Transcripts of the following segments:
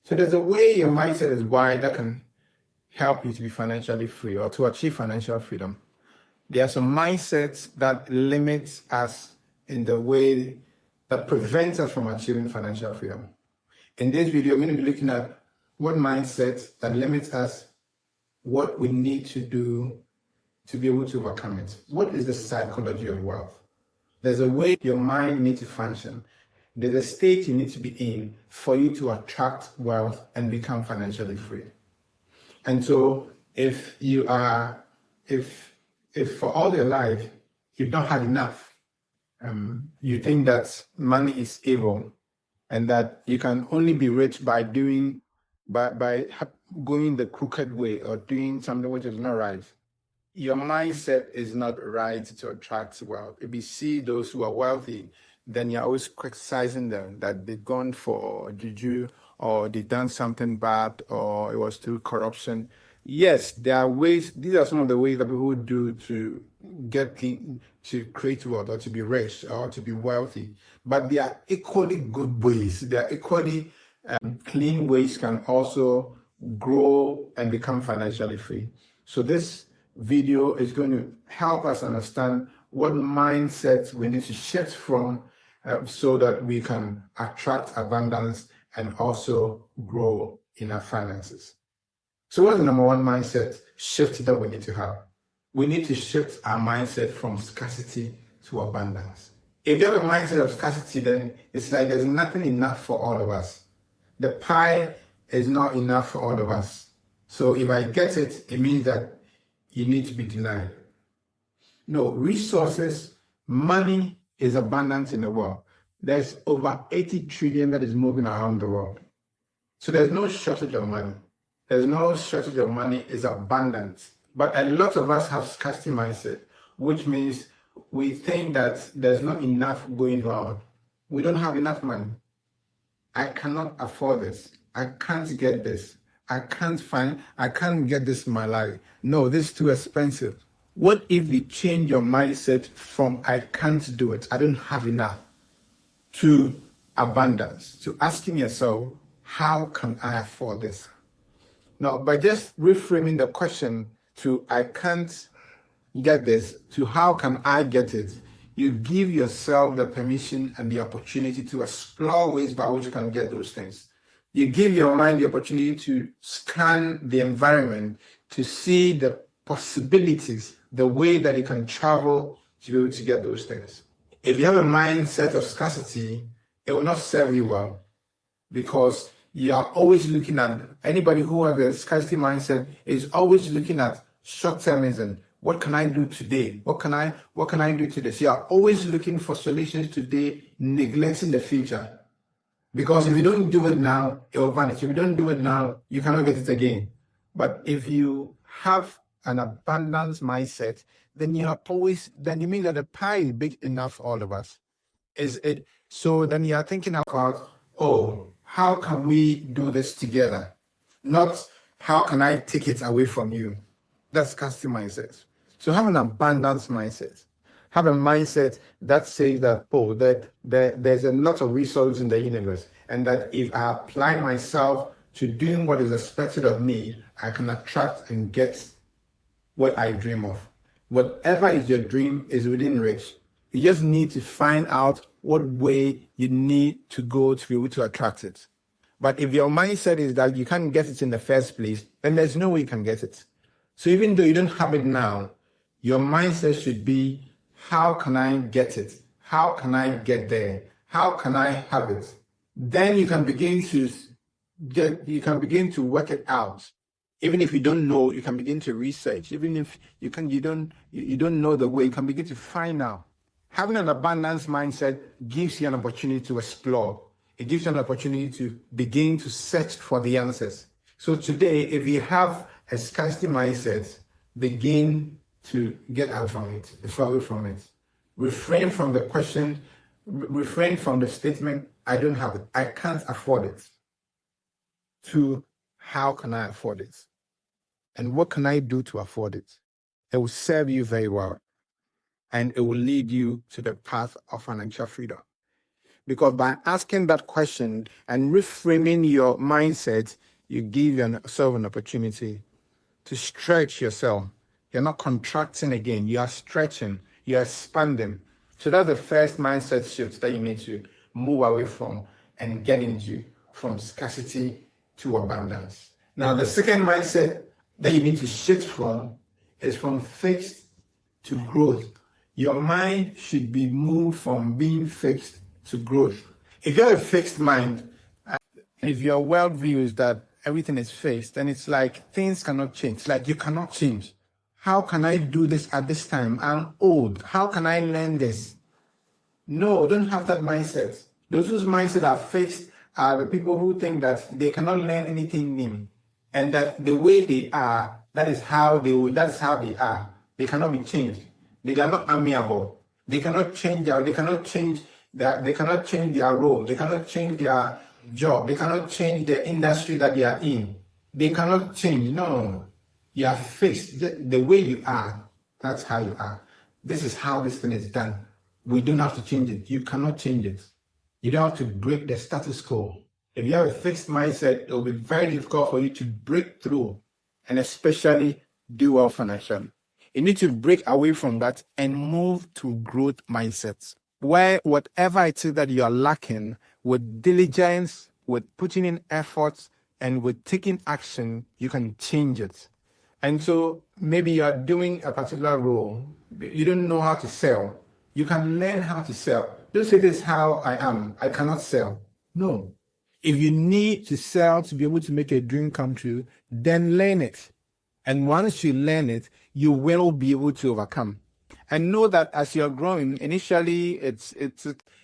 So there's a way your mindset is wired that can help you to be financially free or to achieve financial freedom. There are some mindsets that limit us in the way that prevents us from achieving financial freedom. In this video, I'm going to be looking at what mindset that limits us, what we need to do to be able to overcome it. What is the psychology of wealth? There's a way your mind needs to function. There's a state you need to be in for you to attract wealth and become financially free. And so if for all your life you've not had enough, you think that money is evil and that you can only be rich by going the crooked way or doing something which is not right, your mindset is not right to attract wealth. If you see those who are wealthy, then you're always criticizing them that they've gone for juju or they've done something bad or it was through corruption. Yes, there are ways. These are some of the ways that people do to to create wealth or to be rich or to be wealthy. But there are equally good ways. There are equally clean ways can also grow and become financially free. So this video is going to help us understand what mindset we need to shift from so that we can attract abundance and also grow in our finances. So what's the number one mindset shift that we need to have? We need to shift our mindset from scarcity to abundance. If you have a mindset of scarcity, then it's like there's nothing enough for all of us. The pie is not enough for all of us. So if I get it, it means that you need to be denied. No, resources, money is abundant in the world. There's over 80 trillion that is moving around the world. So there's no shortage of money. There's no shortage of money, it's abundant. But a lot of us have scarcity mindset, which means we think that there's not enough going around. We don't have enough money. I cannot afford this. I can't get this. I can't get this in my life. No, this is too expensive. What if you change your mindset from I can't do it, I don't have enough, to abundance, to asking yourself, how can I afford this? Now, by just reframing the question to I can't get this to how can I get it, you give yourself the permission and the opportunity to explore ways by which you can get those things. You give your mind the opportunity to scan the environment, to see the possibilities, the way that you can travel to be able to get those things. If you have a mindset of scarcity, it will not serve you well, because you are always looking at, anybody who has a scarcity mindset is always looking at short-termism. What can I do today? What can I do today? So you are always looking for solutions today, neglecting the future. Because if you don't do it now, it will vanish. If you don't do it now, you cannot get it again. But if you have an abundance mindset, then you mean that the pie is big enough for all of us. So then you are thinking about, how can we do this together? Not how can I take it away from you? That's scarcity mindset. So have an abundance mindset. Have a mindset that says that, there's a lot of resources in the universe, and that if I apply myself to doing what is expected of me, I can attract and get what I dream of. Whatever is your dream is within reach. You just need to find out what way you need to go to be able to attract it. But if your mindset is that you can't get it in the first place, then there's no way you can get it. So even though you don't have it now, your mindset should be, how can I get it? How can I get there? How can I have it? Then you can begin to work it out. Even if you don't know, you can begin to research. Even if you don't know the way, you can begin to find out. Having an abundance mindset gives you an opportunity to explore. It gives you an opportunity to begin to search for the answers. So today, if you have a scarcity mindset, begin to get out from it, away from it. Refrain from the question, refrain from the statement, I don't have it, I can't afford it, to how can I afford it? And what can I do to afford it? It will serve you very well, and it will lead you to the path of financial freedom. Because by asking that question and reframing your mindset, you give yourself an opportunity to stretch yourself. You're not contracting again. You are stretching. You are expanding. So that's the first mindset shift that you need to move away from and get into, from scarcity to abundance. Now, the second mindset that you need to shift from is from fixed to growth. Your mind should be moved from being fixed to growth. If you have a fixed mind, if your worldview is that everything is fixed, then it's like things cannot change. It's like you cannot change. How can I do this at this time? I'm old. How can I learn this? No, don't have that mindset. Those whose mindset are fixed are the people who think that they cannot learn anything new, and that the way they are, that's how they are. They cannot be changed. They are not amiable. They cannot change their role. They cannot change their job. They cannot change the industry that they are in. They cannot change. No. You are fixed. The way you are, that's how you are. This is how this thing is done. We don't have to change it. You cannot change it. You don't have to break the status quo. If you have a fixed mindset, it will be very difficult for you to break through and especially do well financially. You need to break away from that and move to growth mindsets, where whatever it is that you are lacking, with diligence, with putting in efforts, and with taking action, you can change it. And so maybe you are doing a particular role. You don't know how to sell. You can learn how to sell. Don't say this is how I am. I cannot sell. No. If you need to sell to be able to make a dream come true, then learn it. And once you learn it, you will be able to overcome. And know that as you're growing, initially it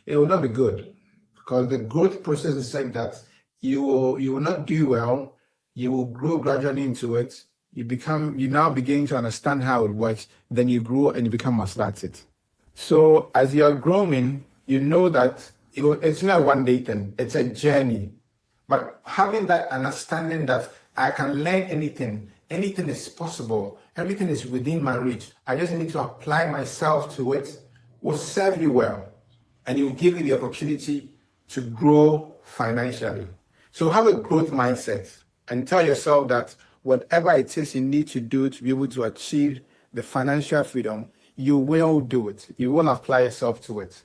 will not be good, because the growth process is like that. You will not do well. You will grow gradually into it. You now begin to understand how it works. Then you grow and you become master at it. So as you're growing, you know that it's not a one-day thing. It's a journey. But having that understanding that I can learn anything is possible, everything is within my reach, I just need to apply myself to it, will serve you well. And it will give you the opportunity to grow financially. So have a growth mindset and tell yourself that whatever it is you need to do to be able to achieve the financial freedom, you will do it. You will apply yourself to it.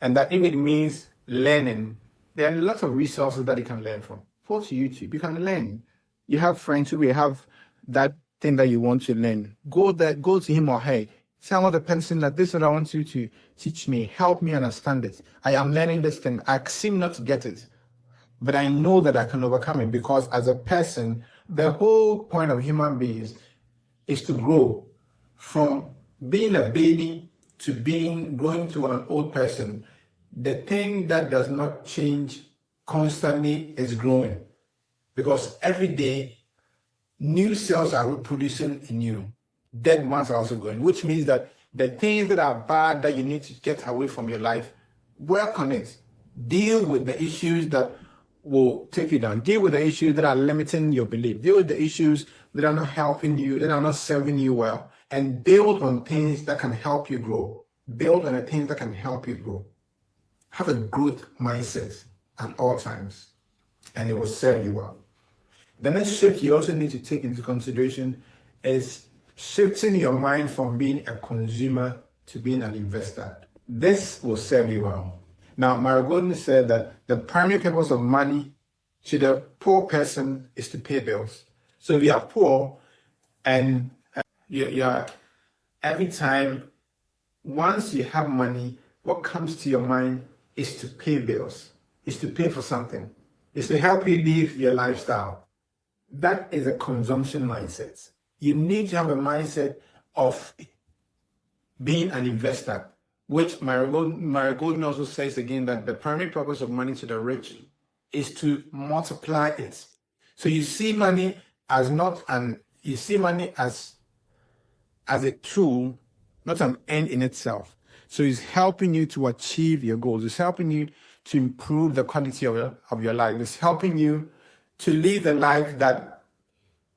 And that if it means learning, there are lots of resources that you can learn from. Go to YouTube, you can learn. You have friends who will have that thing that you want to learn. Go there, go to him or her. Tell the person that this is what I want you to teach me. Help me understand it. I am learning this thing. I seem not to get it, but I know that I can overcome it, because as a person, the whole point of human beings is to grow from being a baby to growing to an old person. The thing that does not change constantly is growing, because every day new cells are reproducing in you. Dead ones are also growing, which means that the things that are bad that you need to get away from your life, work on it. Deal with the issues that will take you down. Deal with the issues that are limiting your belief. Deal with the issues that are not helping you, that are not serving you well, and build on things that can help you grow. Build on the things that can help you grow. Have a growth mindset at all times, and it will serve you well. The next shift you also need to take into consideration is shifting your mind from being a consumer to being an investor. This will serve you well. Now, Mario Golden said that the primary purpose of money to the poor person is to pay bills. So if you are poor and you're every time, once you have money, what comes to your mind is to pay bills, is to pay for something, is to help you live your lifestyle. That is a consumption mindset. You need to have a mindset of being an investor, which Mario Golden also says again that the primary purpose of money to the rich is to multiply it. So you see money as as a tool, not an end in itself. So it's helping you to achieve your goals. It's helping you to improve the quality of your life. It's helping you to live the life that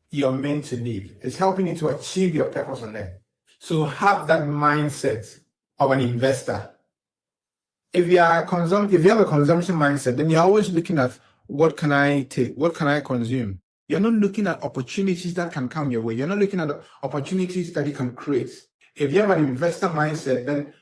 you're meant to live. It's helping you to achieve your purpose on earth. So have that mindset of an investor. If you are if you have a consumption mindset, then you're always looking at what can I take, what can I consume. You're not looking at opportunities that can come your way. You're not looking at the opportunities that you can create. If you have an investor mindset, then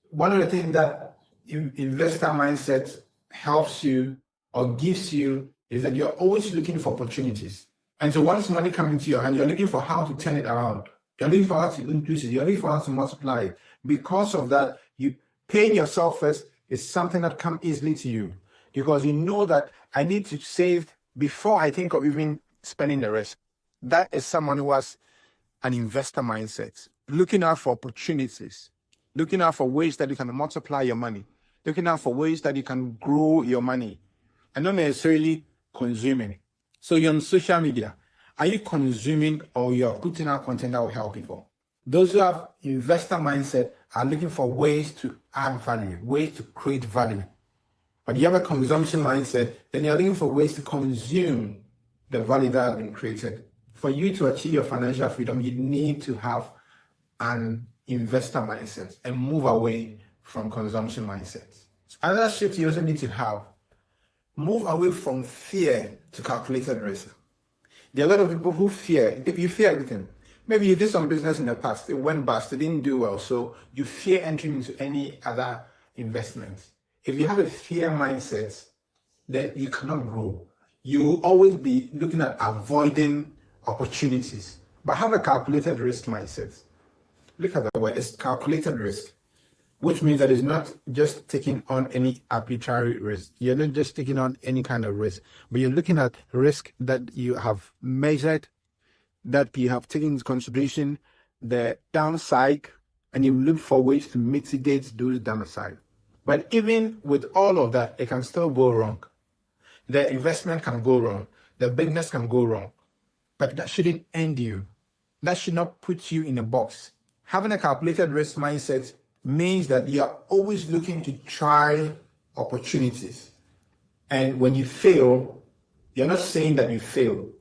one of the things that investor mindset helps you or gives you is that you're always looking for opportunities. And so once money comes into your hand, you're looking for how to turn it around. You're looking for how to increase it. You're looking for how to multiply it. Because of that, you paying yourself first is something that comes easily to you, because you know that I need to save before I think of even spending the rest. That is someone who has an investor mindset, looking out for opportunities, looking out for ways that you can multiply your money, looking out for ways that you can grow your money, and not necessarily consuming. So you're on social media. Are you consuming, or you're putting out content that will help people? Those who have investor mindset are looking for ways to add value, ways to create value. But you have a consumption mindset, then you're looking for ways to consume the value that has been created. For you to achieve your financial freedom, you need to have an investor mindset and move away from consumption mindsets. Another shift you also need to have: move away from fear to calculated risk. There are a lot of people who fear. If you fear everything, maybe you did some business in the past, it went bust, it didn't do well, so you fear entering into any other investments. If you have a fear mindset, then you cannot grow. You will always be looking at avoiding opportunities. But have a calculated risk mindset. Look at the word, it's calculated risk, which means that it's not just taking on any arbitrary risk. You're not just taking on any kind of risk, but you're looking at risk that you have measured, that you have taken into consideration the downside, and you look for ways to mitigate those downside. But even with all of that, it can still go wrong. The investment can go wrong. The business can go wrong. But that shouldn't end you. That should not put you in a box. Having a calculated risk mindset means that you are always looking to try opportunities. And when you fail, you're not saying that you failed.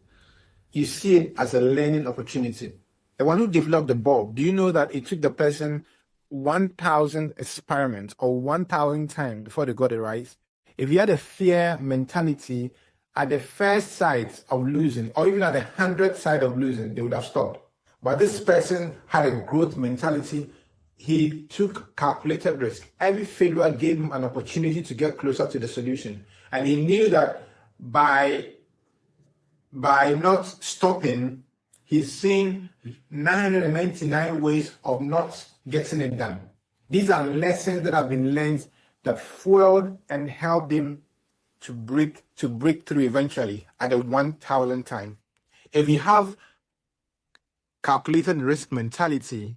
You see it as a learning opportunity. The one who developed the bulb, do you know that it took the person 1,000 experiments or 1,000 times before they got it right? If you had a fear mentality at the first sight of losing, or even at the 100th sight of losing, they would have stopped. But this person had a growth mentality. He took calculated risk. Every failure gave him an opportunity to get closer to the solution. And he knew that by not stopping, he's seen 999 ways of not getting it done. These are lessons that have been learned that fueled and helped him to break through eventually at the 1,000th time. If you have calculated risk mentality,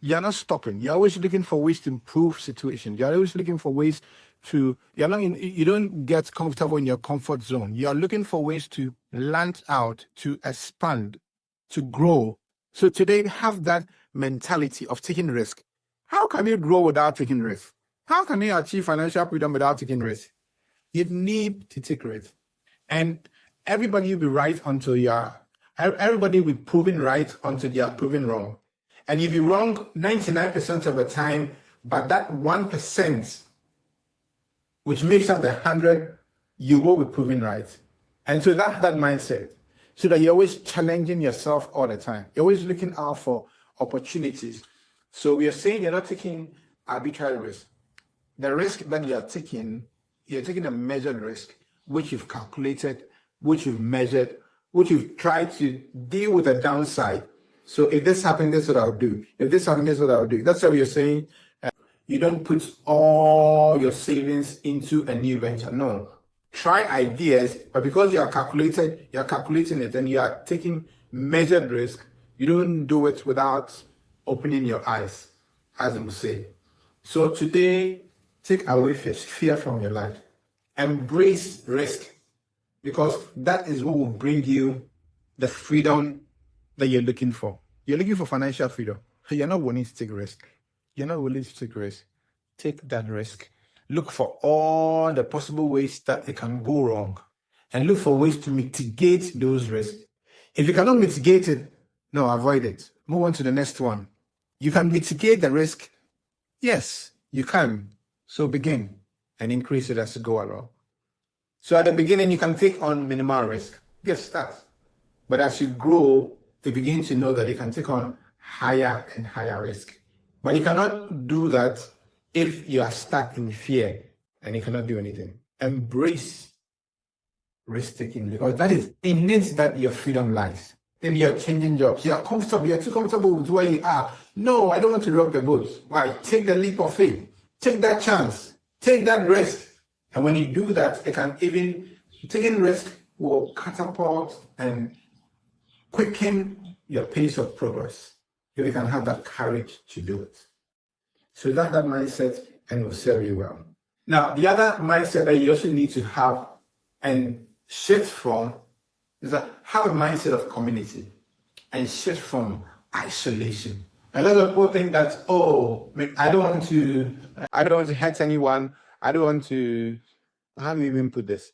you're not stopping. You're always looking for ways to improve situations. You're always looking for ways to, you don't get comfortable in your comfort zone. You're looking for ways to launch out, to expand, to grow. So today, have that mentality of taking risk. How can you grow without taking risk? How can you achieve financial freedom without taking risk? You need to take risk. And everybody will be right until everybody will be proven right until they are proven wrong. And if you're wrong 99% of the time, but that 1%, which makes up the 100, you will be proven right. And so that's that mindset. So that you're always challenging yourself all the time. You're always looking out for opportunities. So we are saying you're not taking arbitrary risk. The risk that you're taking a measured risk, which you've calculated, which you've measured, which you've tried to deal with the downside. So if this happens, this is what I'll do. If this happens, this is what I'll do. That's what you're saying. You don't put all your savings into a new venture. No. Try ideas, but because you're calculating it, and you are taking measured risk, you don't do it without opening your eyes, as I would say. So today, take away fear from your life. Embrace risk, because that is what will bring you the freedom that you're looking for. You're looking for financial freedom. You're not willing to take risk. You're not willing to take risk. Take that risk. Look for all the possible ways that it can go wrong, and look for ways to mitigate those risks. If you cannot mitigate it, no, avoid it. Move on to the next one. You can mitigate the risk. Yes, you can. So begin. and increase it as you go along. So at the beginning, you can take on minimal risk. Get started. But as you grow, you begin to know that you can take on higher and higher risk. But you cannot do that if you are stuck in fear and you cannot do anything. Embrace risk-taking, because that is innate that your freedom lies. Maybe you're changing jobs. You're comfortable. You're too comfortable with where you are. No, I don't want to rock the boat. Why? Take the leap of faith. Take that chance. Take that risk. And when you do that, it can even, taking risk will catapult and quicken your pace of progress. You can have that courage to do it. So that mindset, and it will serve you well. Now, the other mindset that you also need to have and shift from is that have a mindset of community and shift from isolation. A lot of people think that, I don't want to hurt anyone. I don't want to, how do you even put this?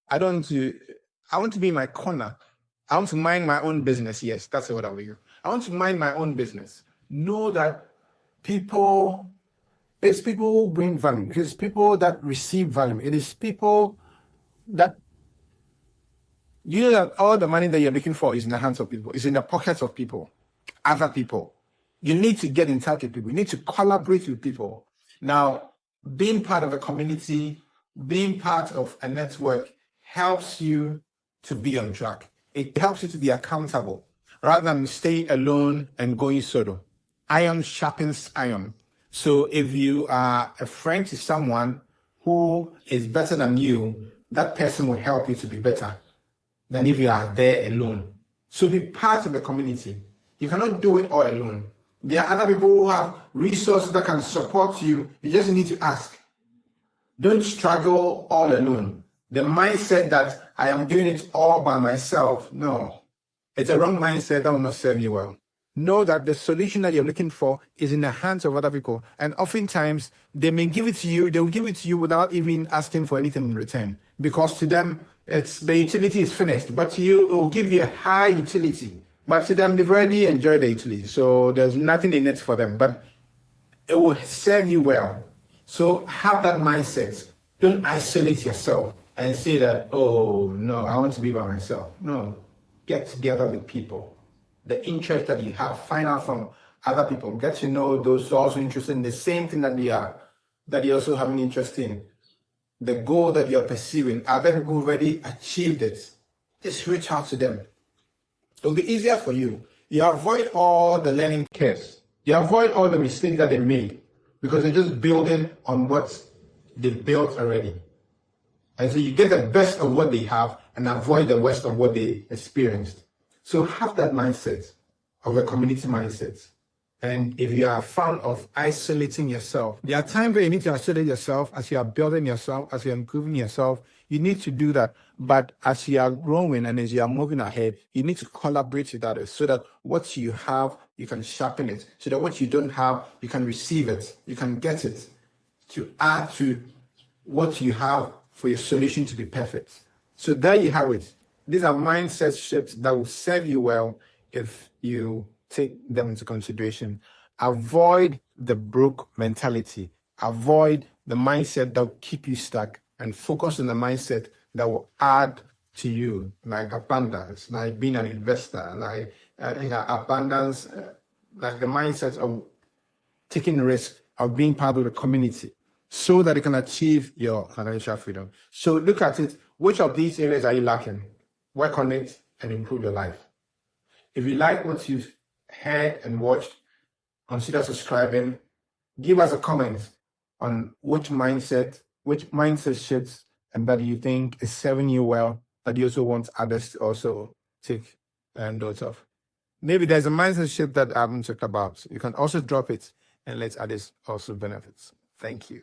I want to be in my corner. I want to mind my own business. Yes, that's what I will do. I want to mind my own business. Know that it's people who bring value. It's people that receive value. It is people that, you know, that all the money that you're looking for is in the hands of people. It's in the pockets of people, other people. You need to get in touch with people. You need to collaborate with people. Now, being part of a community, being part of a network helps you to be on track. It helps you to be accountable rather than staying alone and going solo. Iron sharpens iron. So if you are a friend to someone who is better than you, that person will help you to be better than if you are there alone. So be part of the community. You cannot do it all alone. There are other people who have resources that can support you. You just need to ask. Don't struggle all alone. The mindset that I am doing it all by myself, no. It's a wrong mindset that will not serve you well. Know that the solution that you're looking for is in the hands of other people. And oftentimes, they may give it to you, they will give it to you without even asking for anything in return. Because to them, the utility is finished. But to you, it will give you a high utility. But to them, they've already enjoyed the utility. So there's nothing in it for them. But it will serve you well. So have that mindset. Don't isolate yourself and say that, oh, no, I want to be by myself. No, get together with people. The interest that you have, find out from other people. Get to know those who are also interested in the same thing that you are, that you also have an interest in. The goal that you're pursuing, are there people who already achieved it? Just reach out to them. It'll be easier for you. You avoid all the learning curves. You avoid all the mistakes that they made because they're just building on what they've built already. And so you get the best of what they have and avoid the worst of what they experienced. So have that mindset of a community mindset. And if you are fond of isolating yourself, there are times where you need to isolate yourself as you are building yourself, as you're improving yourself. You need to do that. But as you are growing and as you are moving ahead, you need to collaborate with others so that what you have, you can sharpen it. So that what you don't have, you can receive it. You can get it to add to what you have for your solution to be perfect. So there you have it. These are mindset shifts that will serve you well if you take them into consideration. Avoid the broke mentality. Avoid the mindset that will keep you stuck and focus on the mindset that will add to you, like abundance, like being an investor, like abundance, like the mindset of taking risk, of being part of the community, so that you can achieve your financial freedom. So look at it. Which of these areas are you lacking? Work on it and improve your life. If you like what you've heard and watched, consider subscribing. Give us a comment on which mindset shifts and that you think is serving you well, that you also want others to also take note of. Maybe there's a mindset shift that I haven't talked about. You can also drop it and let others also benefit. Thank you.